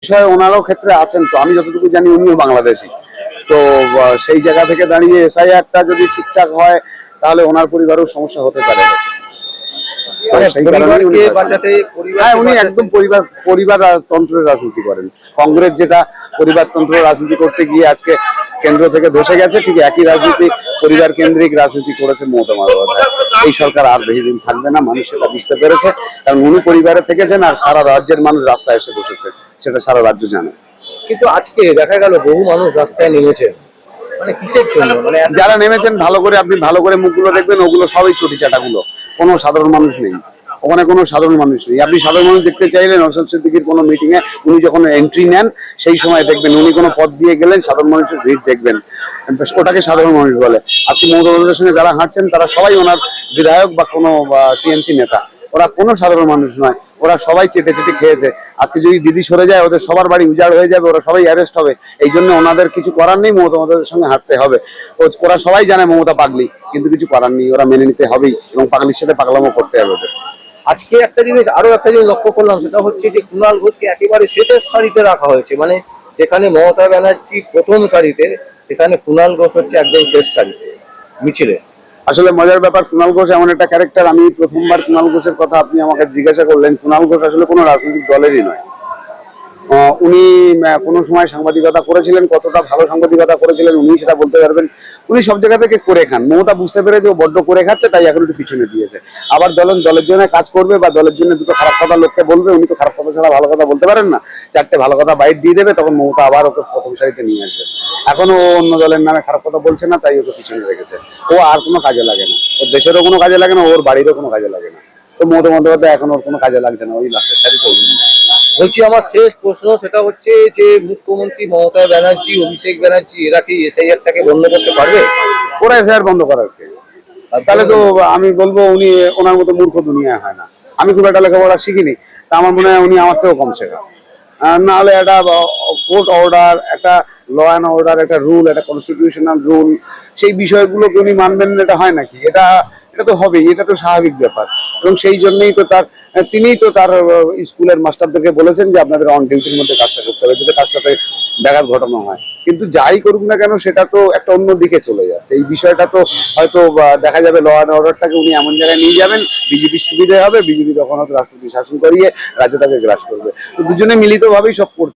বিষয়ে ওনারও ক্ষেত্রে আছেন, তো আমি যতটুকু জানি উনিও বাংলাদেশি। তো সেই জায়গা থেকে দাঁড়িয়ে এসআইআরটা যদি ঠিকঠাক হয় তাহলে ওনার পরিবারেও সমস্যা হতে পারে। মানে সেই কারণেই উনি বাঁচাতে হ্যাঁ, উনি একদম পরিবার তন্ত্রের রাজনীতি করেন। কংগ্রেস যেটা পরিবারতন্ত্র রাজনীতি করতে গিয়ে আজকে কেন্দ্র থেকে ধসে গেছে, ঠিক একই রাজনীতি পরিবার কেন্দ্রিক রাজনীতি করেছে মমতা বন্দ্যোপাধ্যায়। এই সরকার আর বেশি দিন থাকবে না, মানুষ সেটা বুঝতে পেরেছে। কারণ উনি পরিবারে থেকেছেন আর সারা রাজ্যের মানুষ রাস্তায় এসে বসেছে, সেটা সারা রাজ্য জানে। কিন্তু আজকে দেখা গেল বহু মানুষ রাস্তায় নেমেছে, মানে কিসের জন্য? মানে যারা নেমেছেন ভালো করে আপনি ভালো করে মুখগুলো দেখবেন, ওগুলো সবই চটি চাটাগুলো, কোনো সাধারণ মানুষ নেই ওখানে, কোনো সাধারণ মানুষ নেই। আপনি সাধারণ মানুষ দেখতে চাইলে নওশাদ সিদ্দিকীর কোনো মিটিং এ উনি যখন এন্ট্রি নেন সেই সময় দেখবেন উনি কোনো পথ দিয়ে গেলেন সাধারণ মানুষের ভিড় দেখবেন, ওটাকে সাধারণ মানুষ বলে। আজকে মমতা বন্দ্যোপাধ্যায়ের সঙ্গে যারা হাঁটছেন তারা সবাই ওনার বিধায়ক বা কোনো টিএমসি নেতা, ওরা কোনো সাধারণ মানুষ নয়, ওরা সবাই চেটে চেটে খেয়েছে। আজকে যদি দিদি সরে যায় ওদের সবার বাড়ি উজাড় হয়ে যাবে, ওরা সবাই অ্যারেস্ট হবে। এই জন্য ওনাদের কিছু করার নেই, মমতা বন্দ্যোপাধ্যায়ের সঙ্গে হাঁটতে হবে। ওরা সবাই জানে মমতা পাগলি, কিন্তু কিছু করার নেই, ওরা মেনে নিতে হবেই এবং পাগলির সাথে পাগলামো করতে হবে ওদের। আজকে একটা জিনিস লক্ষ্য করলাম, সেটা হচ্ছে যে কুণাল ঘোষকে একেবারে শেষের সারিতে রাখা হয়েছে। মানে যেখানে মমতা ব্যানার্জি প্রথম সারিতে, সেখানে কুণাল ঘোষ হচ্ছে একদম শেষ সারিতে মিছিলে। আসলে মজার ব্যাপার, কুণাল ঘোষ এমন একটা ক্যারেক্টার, আমি প্রথমবার কুণাল ঘোষের কথা আপনি আমাকে জিজ্ঞাসা করলেন। কুণাল ঘোষ আসলে কোনো রাজনৈতিক দলেরই নয়। উনি কোনো সময় সাংবাদিকতা করেছিলেন, কতটা ভালো সাংবাদিকতা করেছিলেন উনি সেটা বলতে পারবেন। উনি সব জায়গা থেকে করে খান। মমতা বুঝতে পেরেছে ও বড্ড করে খাচ্ছে, তাই এখন একটু পিছনে দিয়েছে। আবার দলের জন্য কাজ করবে বা দলের জন্য দুটো খারাপ কথা লোককে বলবে, উনি তো খারাপ কথা ছাড়া ভালো কথা বলতে পারেন না। চারটে ভালো কথা বাইট দিয়ে দেবে, তখন মমতা আবার ওকে প্রথম সারিতে নিয়ে আসবে। এখন ও অন্য দলের নামে খারাপ কথা বলছে না, তাই ওকে পিছনে রেখেছে। ও আর কোনো কাজে লাগে না, ওর দেশেরও কোনো কাজে লাগে না, ওর বাড়িরও কোনো কাজে লাগে না। তো মমতা বন্দ্যোপাধ্যায় এখন ওর কোনো কাজে লাগছে না, ওই লাস্টের সারিতে। বলছি, আমার শেষ প্রশ্ন সেটা হচ্ছে যে মুখ্যমন্ত্রী মমতা ব্যানার্জি, অভিষেক ব্যানার্জি এরা কি এসআইআরটাকে বন্ধ করতে পারবে? ওরা এসআইআর বন্ধ করার কে? তাহলে তো আমি বলবো উনি ওনার মতো মূর্খ দুনিয়ায় হয় না। আমি খুব একটা লেখাপড়া শিখিনি, তা আমার মনে হয় উনি আমার থেকেও কম শেখা। না হলে একটা কোর্ট অর্ডার, একটা ল অ্যান্ড অর্ডার, একটা রুল, একটা কনস্টিটিউশনাল রুল, সেই বিষয়গুলোকে উনি মানবেন না, এটা হয় নাকি? এটা এটা তো হবেই, এটা তো স্বাভাবিক ব্যাপার। এবং সেই জন্যই তো তিনিই তো তার স্কুলের মাস্টারদেরকে বলেছেন যে আপনাদের অন ডিউটির মধ্যে কাজটা করতে হবে, যাতে কাজটাতে ব্যাঘাত ঘটানো হয়। কিন্তু যাই করুক না কেন সেটা তো একটা অন্য দিকে চলে যাচ্ছে। এই বিষয়টা তো হয়তো দেখা যাবে ল অ্যান্ড অর্ডারটাকে উনি এমন জায়গায় নিয়ে যাবেন, বিজেপির সুবিধা হবে, বিজেপি তখন হয়তো রাষ্ট্রপতি শাসন করিয়ে রাজ্যটাকে গ্রাস করবে। তো দুজনে মিলিতভাবেই সব করতে